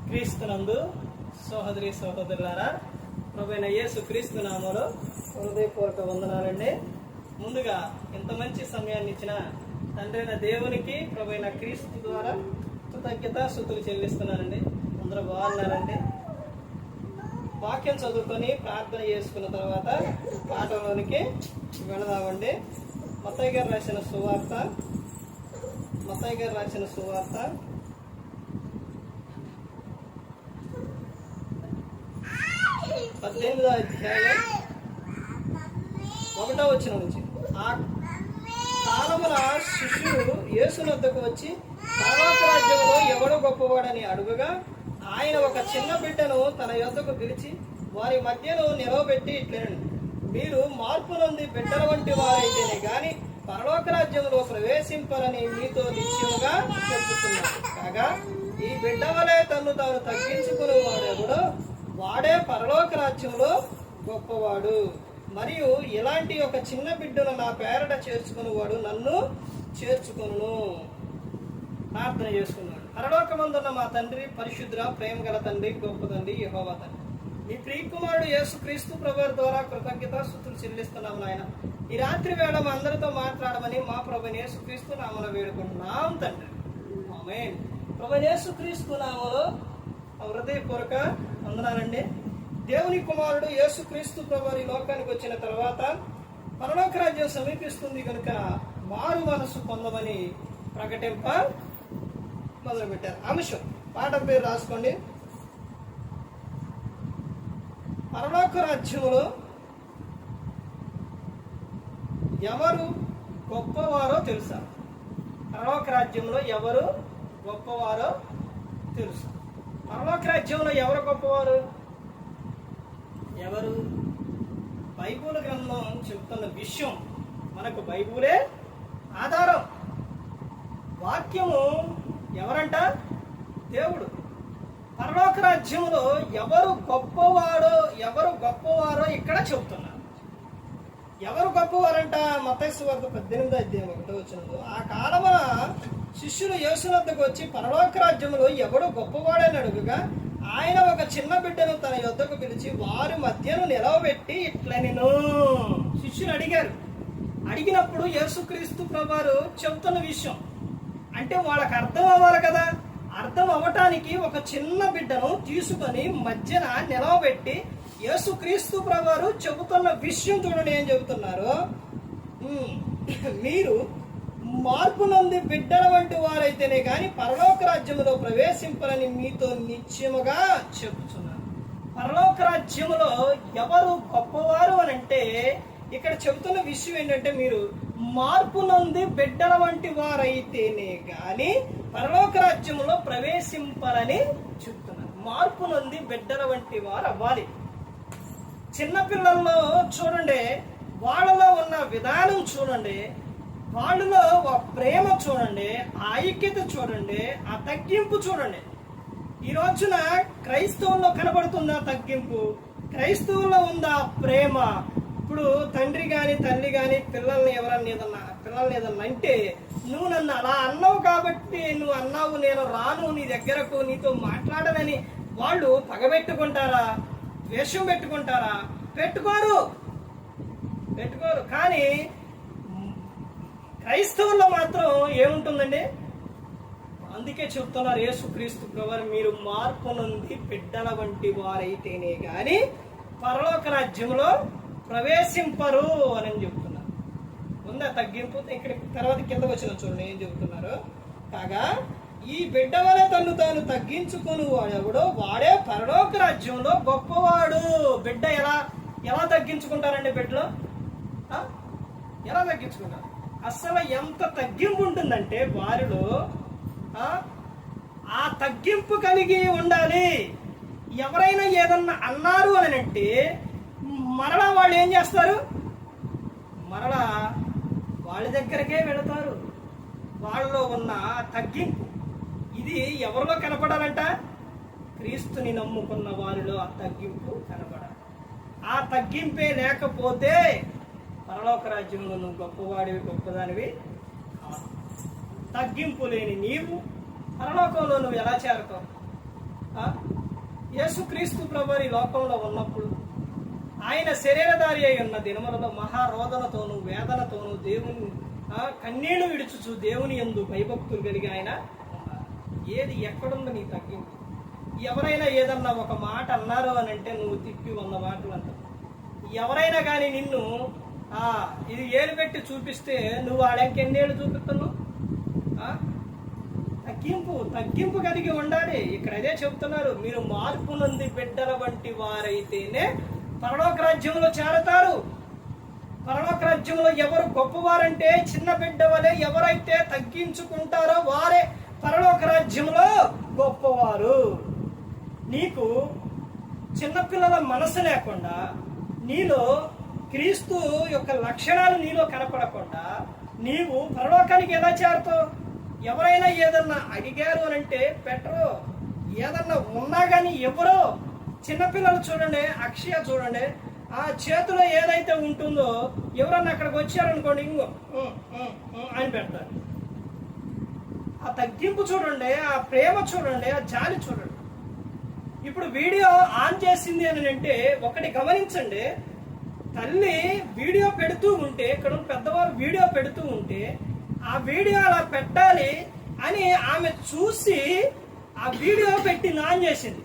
క్రీస్తునందు సహోదరి సహోదరులారా, ప్రభువైన యేసు క్రీస్తు నామములో హృదయపూర్వక వందనాలండి. ముందుగా ఇంత మంచి సమయాన్ని ఇచ్చిన తండ్రి అయిన దేవునికి, ప్రభువైన క్రీస్తు ద్వారా కృతజ్ఞతాస్తుతులు చెల్లిస్తున్నానండి. అందరూ బాగున్నారండి. వాక్యం చదువుకొని ప్రార్థన చేసుకున్న తర్వాత పాఠంలోనికి వెళదామండి. మత్తయి గారు రాసిన సువార్త 18వ అధ్యాయం 1వ వచనం నుంచి. ఆ కాలమున శిష్యులు యేసు వద్దకు వచ్చి, పరలోక రాజ్యంలో ఎవడు గొప్పవాడని అడుగగా, ఆయన ఒక చిన్న బిడ్డను తన యొద్దకు పిలిచి వారి మధ్యను నిలవబెట్టి ఇట్లనెను, మీరు మార్పు నొంది బిడ్డల వంటి వారైతేనే గాని పరలోక రాజ్యంలో ప్రవేశింపరని మీతో నిశ్చయముగా చెప్పుతున్నారు. కాగా ఈ బిడ్డ వలె తన్ను తాను తగ్గించుకుని వాడెవడో వాడే పరలోక రాజ్యంలో గొప్పవాడు. మరియు ఇలాంటి ఒక చిన్న బిడ్డను నా పేరట చేర్చుకుని వాడు నన్ను చేర్చుకును. ప్రార్థన చేసుకున్నాడు. పరలోకమందున్న మా తండ్రి, పరిశుద్ధ ప్రేమ గల తండ్రి, గొప్ప తండ్రి యెహోవా తండ్రి, మీ ప్రియకుమారుడు యేసు క్రీస్తు ప్రభువు ద్వారా కృతజ్ఞతాస్తుతులు చెల్లిస్తున్నాము నాయన. ఈ రాత్రి వేళ మా అందరితో మాట్లాడమని మా ప్రభువైన యేసు క్రీస్తు నామములో వేడుకుంటున్నాం తండ్రి. ఆమేన్. ప్రభువైన యేసు క్రీస్తు నామములో హృదయపూర్వక వందనాలండి. దేవుని కుమారుడు యేసు క్రీస్తు ప్రభువు ఈ లోకానికి వచ్చిన తర్వాత పరలోక రాజ్యం సమీపిస్తుంది కనుక మారు మనసు పొందమని ప్రకటింప మొదలుపెట్టారు. అంశం పాఠం పేరు రాసుకోండి. పరలోక రాజ్యంలో ఎవరు గొప్పవారో తెలుసా? పరలోక రాజ్యంలో ఎవరు గొప్పవారో తెలుసా? పరలోక రాజ్యంలో ఎవరు గొప్పవారు? ఎవరు? బైబిల్ గ్రంథం చెప్తున్న విషయం మనకు బైబిలే ఆధారం. వాక్యము ఎవరంట? దేవుడు. పరలోక రాజ్యంలో ఎవరు గొప్పవారో ఇక్కడ చెబుతున్నారు. ఎవరు గొప్పవారంట? మత్తయి సువార్త 18వ అధ్యాయం 1వ వచనంలో, ఆ కాలమున శిష్యులు యేసు వద్దకు వచ్చి పరలోక రాజ్యంలో ఎవడు గొప్పవాడని అడుగుగా, ఆయన ఒక చిన్న బిడ్డను తన యొద్దకు పిలిచి వారి మధ్యను నిలవబెట్టి ఇట్లనెను. శిష్యులు అడిగారు. అడిగినప్పుడు యేసుక్రీస్తు ప్రభువారు చెబుతున్న విషయం అంటే వాళ్ళకి అర్థం అవ్వాలి కదా. అర్థం అవ్వటానికి ఒక చిన్న బిడ్డను తీసుకొని మధ్యన నిలవబెట్టి యేసుక్రీస్తు ప్రభువారు చెబుతున్న విషయం చూడండి. ఏం చెబుతున్నారు? మీరు మార్పు నొంది బిడ్డల వంటి వారైతేనే కానీ పరలోక రాజ్యములో ప్రవేశింపరని మీతో నిశ్చయముగా చెబుతున్నారు. పరలోక రాజ్యములో ఎవరు గొప్పవారు అని అంటే ఇక్కడ చెబుతున్న విషయం ఏంటంటే, మీరు మార్పు నొంది బిడ్డల వంటి వారైతేనే గాని పరలోక రాజ్యములో ప్రవేశింపరని చెబుతున్నారు. మార్పు నొంది బిడ్డల వంటి వారు అవ్వాలి. చిన్నపిల్లల్లో చూడండి, వాళ్ళలో ఉన్న విధానం చూడండి, వాళ్ళలో ప్రేమ చూడండి, ఆ ఐక్యత చూడండి, ఆ తగ్గింపు చూడండి. ఈ రోజున క్రైస్తవుల్లో కనబడుతుందా తగ్గింపు? క్రైస్తవుల్లో ఉందా ప్రేమ? ఇప్పుడు తండ్రి గాని తల్లి గాని పిల్లల్ని ఏదన్నా అంటే, నువ్వు నన్ను అలా అన్నావు కాబట్టి నువ్వు అన్నావు, నేను రాను నీ దగ్గరకు, నీతో మాట్లాడనని వాళ్ళు పగబెట్టుకుంటారా? ద్వేషం పెట్టుకుంటారా? పెట్టుకోరు. కానీ క్రైస్తవుల్లో మాత్రం ఏముంటుందండి? అందుకే చెప్తున్నారు యేసుక్రీస్తు ప్రభువు, మీరు మార్పు నొంది బిడ్డల వంటి వారైతేనే గాని పరలోక రాజ్యంలో ప్రవేశింపరు అని చెప్తున్నారు. ఉందా తగ్గింపు? ఇక్కడ తర్వాత కింద వచ్చిన చూడండి ఏం చెబుతున్నారు. కాగా ఈ బిడ్డ వలె తను తాను తగ్గించుకుని వాడెవడో వాడే పరలోక రాజ్యంలో గొప్పవాడు. బిడ్డ ఎలా తగ్గించుకుంటారండి? బిడ్డలో ఎలా తగ్గించుకుంటారు? అసలు ఎంత తగ్గింపు ఉంటుందంటే వారిలో ఆ తగ్గింపు కలిగి ఉండాలి. ఎవరైనా ఏదన్నా అన్నారు అని అంటే మరలా వాళ్ళు ఏం చేస్తారు? మరలా వాళ్ళ దగ్గరకే వెళతారు. వాళ్ళలో ఉన్న తగ్గింపు ఇది ఎవరిలో కనపడాలంట? క్రీస్తుని నమ్ముకున్న వారిలో ఆ తగ్గింపు కనపడాలి. ఆ తగ్గింపే లేకపోతే పరలోక రాజ్యంలో నువ్వు గొప్పవాడివి, గొప్పదానివి. తగ్గింపు లేని నీవు పరలోకంలో నువ్వు ఎలా చేరతావు? యేసుక్రీస్తు ప్రభువు ఈ లోకంలో ఉన్నప్పుడు ఆయన శరీరధారి అయి ఉన్న దినములలో మహారోదనతోనూ వేదనతోనూ దేవుని కన్నీళ్లు విడుచుచు దేవుని యందు భయభక్తులు కలిగి ఆయన ఏది ఎక్కడుందో నీ తగ్గింపు. ఎవరైనా ఏదన్నా ఒక మాట అన్నారు అని అంటే నువ్వు తిప్పి 100 మాటలు అంటావు. ఎవరైనా కానీ నిన్ను ఇది ఏలు పెట్టి చూపిస్తే నువ్వు ఆడెంకెన్నేళ్ళు చూపిస్తున్నావు? తగ్గింపు కలిగి ఉండాలి. ఇక్కడ అదే చెబుతున్నారు, మీరు మార్పు నొంది బిడ్డల వంటి వారైతేనే పరలోక రాజ్యంలో చేరతారు. పరలోక రాజ్యంలో ఎవరు గొప్పవారంటే చిన్న బిడ్డ వలె ఎవరైతే తగ్గించుకుంటారో వారే పరలోక రాజ్యంలో గొప్పవారు. నీకు చిన్నపిల్లల మనసు లేకుండా, నీలో క్రీస్తు యొక్క లక్షణాలు నీలో కనపడకుండా నీవు పరలోకానికి ఎలా చేరుతావు? ఎవరైనా ఏదన్నా అడిగారు అని అంటే పెట్టరు, ఏదన్నా ఉన్నా కానీ ఎవరో. చిన్నపిల్లలు చూడండి, అక్షయ చూడండి, ఆ చేతిలో ఏదైతే ఉంటుందో ఎవరన్నా అక్కడికి వచ్చారనుకోండి ఇంకో అని పెడతారు. ఆ తగ్గింపు చూడండి, ఆ ప్రేమ చూడండి, ఆ జాలి చూడండి. ఇప్పుడు వీడియో ఆన్ చేసింది అని అంటే ఒకటి గమనించండి, తల్లి వీడియో పెడుతూ ఉంటే, ఇక్కడ పెద్దవారు వీడియో పెడుతూ ఉంటే ఆ వీడియో అలా పెట్టాలి అని ఆమె చూసి ఆ వీడియో పెట్టి ఆన్ చేసింది.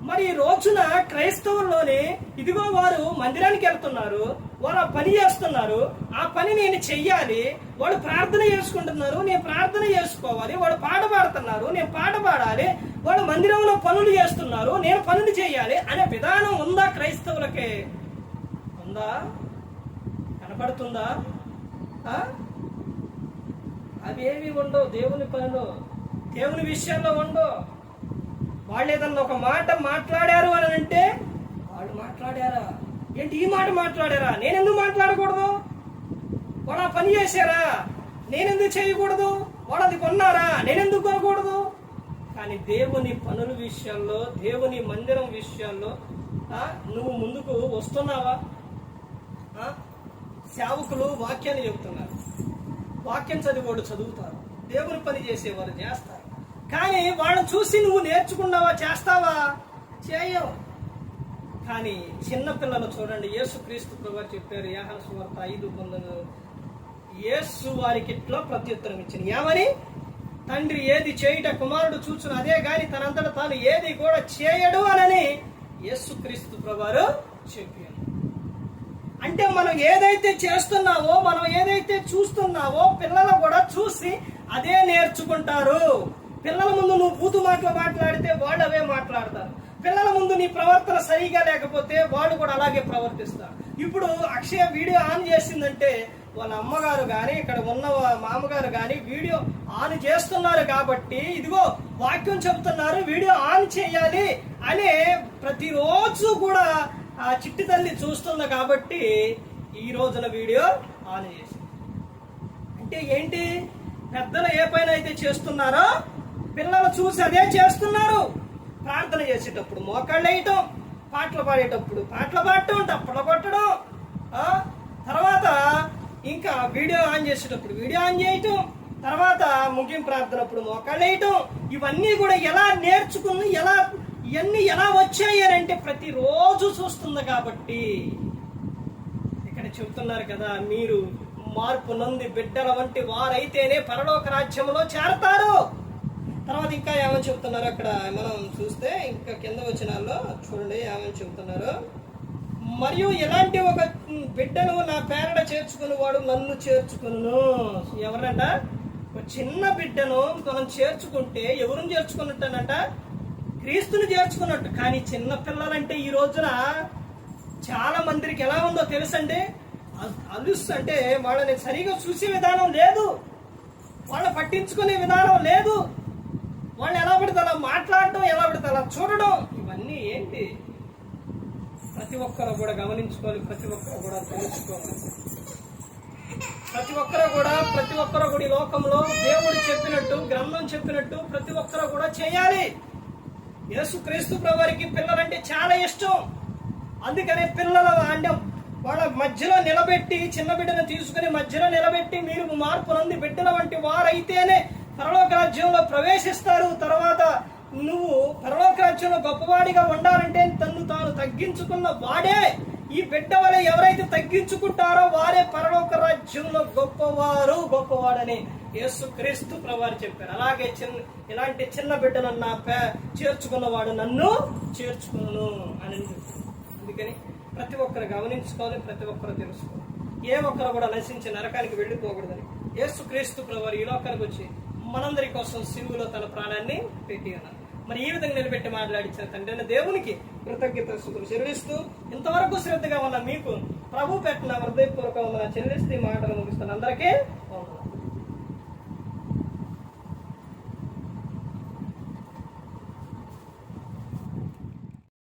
మరి ఈ రోజున క్రైస్తవుల్లోని ఇదిగో వారు మందిరానికి వెళ్తున్నారు, వారు ఆ పని చేస్తున్నారు, ఆ పని నేను చెయ్యాలి, వాళ్ళు ప్రార్థన చేసుకుంటున్నారు, నేను ప్రార్థన చేసుకోవాలి, వాళ్ళు పాట పాడుతున్నారు, నేను పాట పాడాలి, వాళ్ళు మందిరంలో పనులు చేస్తున్నారు, నేను పనులు చేయాలి అనే విధానం ఉందా క్రైస్తవులకి? ఉందా? కనపడుతుందా? అవేవి ఉండవు. దేవుని పనిలో, దేవుని విషయంలో ఉండవు. వాళ్ళు ఏదన్నా ఒక మాట మాట్లాడారు అని అంటే, వాళ్ళు మాట్లాడారా ఏంటి, ఈ మాట మాట్లాడారా, నేనెందుకు మాట్లాడకూడదు? వాడు ఆ పని చేశారా, నేనెందుకు చేయకూడదు? వాడు అది కొన్నారా, నేనెందుకు కొనకూడదు? కానీ దేవుని పనుల విషయంలో, దేవుని మందిరం విషయాల్లో నువ్వు ముందుకు వస్తున్నావా? సేవకులు వాక్యాన్ని చెబుతున్నారు, వాక్యం చదివేవాడు చదువుతారు, దేవుని పని చేసేవారు చేస్తారు. కానీ వాళ్ళని చూసి నువ్వు నేర్చుకున్నావా, చేస్తావా? చేయవు. కానీ చిన్నపిల్లలు చూడండి, యేసుక్రీస్తు ప్రభువు చెప్పారు, యోహాను సువార్త 5:19, యేసు వారికి ఇట్లా ప్రత్యుత్తరం ఇచ్చింది, ఏమని? తండ్రి ఏది చేయుట కుమారుడు చూచును, అదే గాని తనంతట తాను ఏది కూడా చేయడు అని యేసుక్రీస్తు ప్రభువు చెప్పారు. అంటే మనం ఏదైతే చేస్తున్నావో, మనం ఏదైతే చూస్తున్నావో పిల్లలు కూడా చూసి అదే నేర్చుకుంటారు. పిల్లల ముందు నువ్వు బూతు మాటలు మాట్లాడితే వాళ్ళు అవే మాట్లాడతారు. పిల్లల ముందు నీ ప్రవర్తన సరిగా లేకపోతే వాళ్ళు కూడా అలాగే ప్రవర్తిస్తారు. ఇప్పుడు అక్షయ వీడియో ఆన్ చేసిందంటే వాళ్ళ అమ్మగారు కానీ ఇక్కడ ఉన్న మామగారు కానీ వీడియో ఆన్ చేస్తున్నారు కాబట్టి, ఇదిగో వాక్యం చెబుతున్నారు, వీడియో ఆన్ చేయాలి అనే ప్రతిరోజు కూడా ఆ చిట్టి తల్లి చూస్తుంది కాబట్టి ఈ రోజున వీడియో ఆన్ చేసింది. అంటే ఏంటి? పెద్దలు ఏ పైన అయితే చేస్తున్నారో పిల్లలు చూసి అదే చేస్తున్నారు. ప్రార్థన చేసేటప్పుడు మోకాళ్ళు వేయటం, పాటలు పాడేటప్పుడు పాటలు పాడటం, తప్పలు కొట్టడం, తర్వాత ఇంకా వీడియో ఆన్ చేసేటప్పుడు వీడియో ఆన్ చేయటం, తర్వాత ముగింపు ప్రార్థనప్పుడు మోకాళ్ళు వేయటం. ఇవన్నీ కూడా ఎలా నేర్చుకుని ఇవన్నీ ఎలా వచ్చాయి అని అంటే ప్రతిరోజు చూస్తుంది కాబట్టి ఇక్కడ చెబుతున్నారు కదా, మీరు మార్పు నొంది బిడ్డల వంటి వారైతేనే పరలోక రాజ్యంలో చేరతారు. తర్వాత ఇంకా ఏమని చెబుతున్నారు అక్కడ మనం చూస్తే, ఇంకా కింద వచనాల్లో చూడండి ఏమని చెబుతున్నారు. మరియు ఎలాంటి ఒక బిడ్డను నా పేరట చేర్చుకుని వాడు నన్ను చేర్చుకును. ఎవరంట? ఒక చిన్న బిడ్డను మనం చేర్చుకుంటే ఎవరిని చేర్చుకున్నట్టనంట? క్రీస్తుని చేర్చుకున్నట్టు. కానీ చిన్న పిల్లలంటే ఈ రోజున చాలా మందికి ఎలా ఉందో తెలుసండి, అలుసు అంటే వాళ్ళని సరిగా చూసే విధానం లేదు, వాళ్ళని పట్టించుకునే విధానం లేదు, వాళ్ళు ఎలా పడితే అలా మాట్లాడటం, ఎలా పడితే అలా చూడడం. ఇవన్నీ ఏంటి? ప్రతి ఒక్కరు కూడా గమనించుకోవాలి, ప్రతి ఒక్కరు కూడా తెలుసుకోవాలి. ప్రతి ఒక్కరు కూడా ఈ లోకంలో దేవుడు చెప్పినట్టు, గ్రంథం చెప్పినట్టు ప్రతి ఒక్కరు కూడా చేయాలి. యేసుక్రీస్తు ప్రభువుకి పిల్లలంటే చాలా ఇష్టం. అందుకనే పిల్లల అంటే వాళ్ళ మధ్యలో నిలబెట్టి, చిన్న బిడ్డను తీసుకుని మధ్యలో నిలబెట్టి, మీరు మార్పు నొంది బిడ్డల వంటి వారైతేనే పరలోక రాజ్యంలో ప్రవేశిస్తారు. తర్వాత నువ్వు పరలోక రాజ్యంలో గొప్పవాడిగా ఉండాలంటే తన్ను తాను తగ్గించుకున్న వాడే, ఈ బిడ్డ వల్ల ఎవరైతే తగ్గించుకుంటారో వారే పరలోక రాజ్యంలో గొప్పవాడని యేసుక్రీస్తు ప్రభువారు చెప్పారు. అలాగే ఇలాంటి చిన్న బిడ్డనన్నా చేర్చుకున్నవాడు నన్ను చేర్చుకును అని చెప్పారు. అందుకని ప్రతి ఒక్కరు గమనించుకోవాలి, ప్రతి ఒక్కరు తెలుసుకోవాలి. ఏ ఒక్కరు కూడా నశించి నరకానికి వెళ్ళిపోకూడదని యేసుక్రీస్తు ప్రభువారు ఈ లోకానికి వచ్చి మనందరి కోసం సిలువలో తన ప్రాణాన్ని పెట్టి ఉన్నారు. మరి ఈ విధంగా నిలబెట్టి మాట్లాడించిన తండ్రి అయిన దేవునికి కృతజ్ఞతలు చెల్లిస్తూ, ఇంతవరకు శ్రద్ధగా ఉన్న మీకు ప్రభు పెట్టిన హృదయపూర్వకంగా చెల్లిస్తూ ఈ మాటలు ముగిస్తాను. అందరికీ